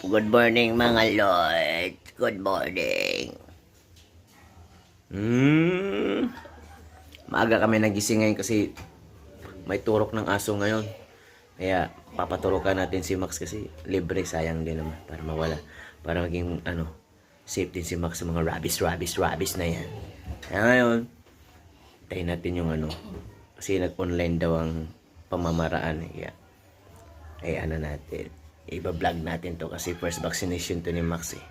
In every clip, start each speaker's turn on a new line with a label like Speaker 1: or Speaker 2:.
Speaker 1: Good morning mga lord. Good morning. Maaga kami nagising ngayon kasi may turok ng aso ngayon. Kaya papaturokan natin si Max kasi libre, sayang din naman para mawala. Para maging safe din si Max sa mga rabies na yan. Kaya ngayon, tayo natin yung kasi nag-online daw ang pamamaraan. Kaya natin. Iba-vlog natin to kasi first vaccination to ni Max eh.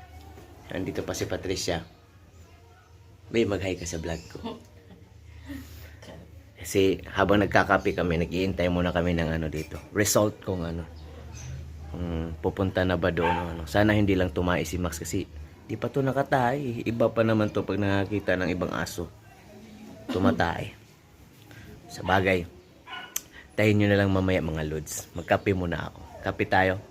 Speaker 1: Nandito pa si Patricia. May mag-hi ka sa vlog ko. Kasi habang nagkakape kami, nag-iintay muna kami ng dito. Result kung kung pupunta na ba doon. Sana hindi lang tumai si Max kasi di pa to nakatay. Iba pa naman to pag nakakita ng ibang aso. Tumatay. Sa bagay, tayo nyo na lang mamaya mga lods. Magkape muna ako. Kape tayo.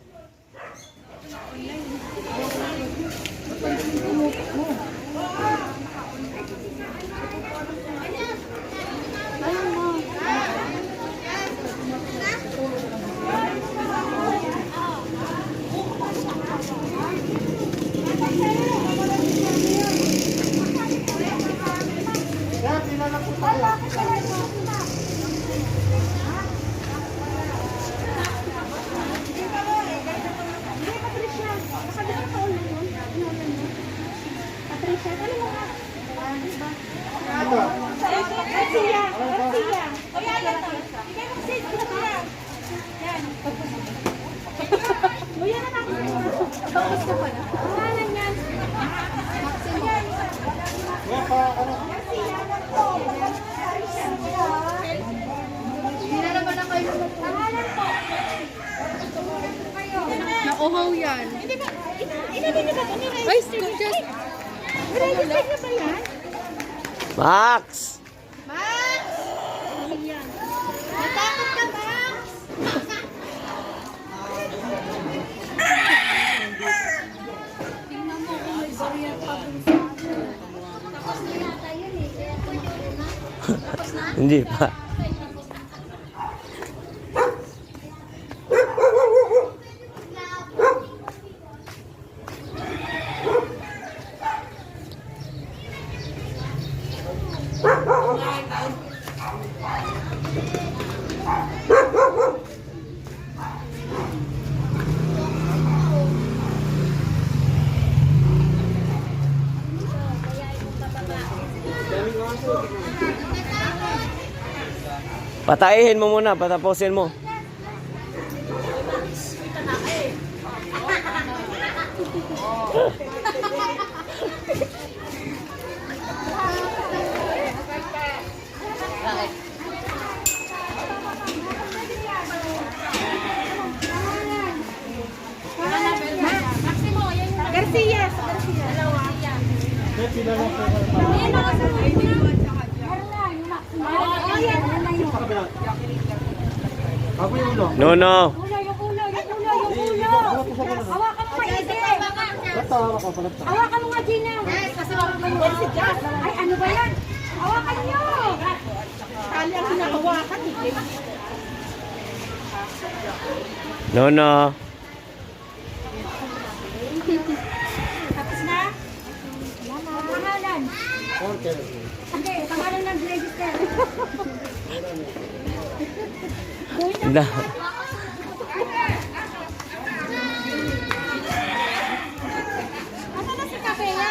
Speaker 2: Nauhaw yan. Ay, just... Registered na ba yan?
Speaker 1: Max!
Speaker 2: Max! Ayan. Natakot ka, Max? Tingnan mo kung may barrier pa dun sa atin. Tapos na yata yun eh. Kaya pwede na. Tapos na?
Speaker 1: Hindi pa. Patayin mo muna, patapusin mo.
Speaker 2: Garcia.
Speaker 1: No, no.
Speaker 2: Hawakan mo nga, Ede. Hawakan mo nga, Gina. Ay, ano ba yan? Hawakan nyo. Tali ang hinahawakan.
Speaker 1: No, no.
Speaker 2: Tapos na? Pangalan. Hindi, pangalan ng register.
Speaker 1: Na.
Speaker 2: Ano na si Kapela?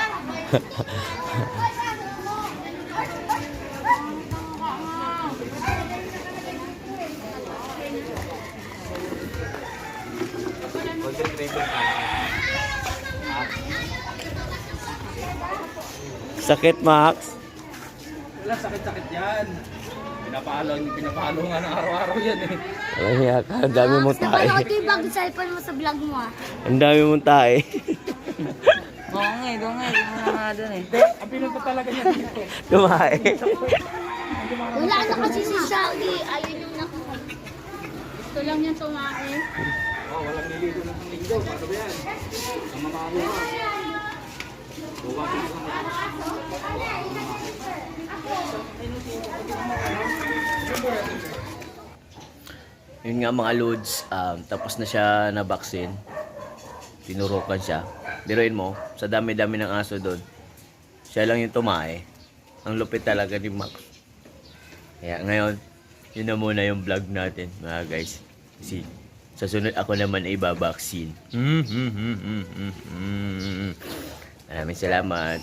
Speaker 1: Sakit, Max.
Speaker 3: Wala, sakit-sakit yan. Pinapalo nga ng araw-araw yan eh.
Speaker 1: Walang hiya ka. Ang dami mong tae.
Speaker 2: Napanood ko yung bagong cellphone mo sa vlog mo ah.
Speaker 1: Ang dami mong tae.
Speaker 4: Dungay mo na nga dun eh.
Speaker 3: Ang pinunta talaga niya dito.
Speaker 1: Tumae.
Speaker 2: Wala na kasi si Shaggy. Ayun yung nakuha. Gusto lang niya tumae.
Speaker 3: Oh, walang niligo ng linggo. Paano ba yan? Ang mamamo ka.
Speaker 1: Yun nga mga loads, tapos na siya na vaccine. tinurukan siya. Biruin mo, sa dami-dami ng aso doon, siya lang yung tumae. Ang lupit talaga ni Max. Kaya ngayon, yun na muna yung vlog natin, mga guys. Kasi sa sunod ako naman ay babaksin. Maraming salamat.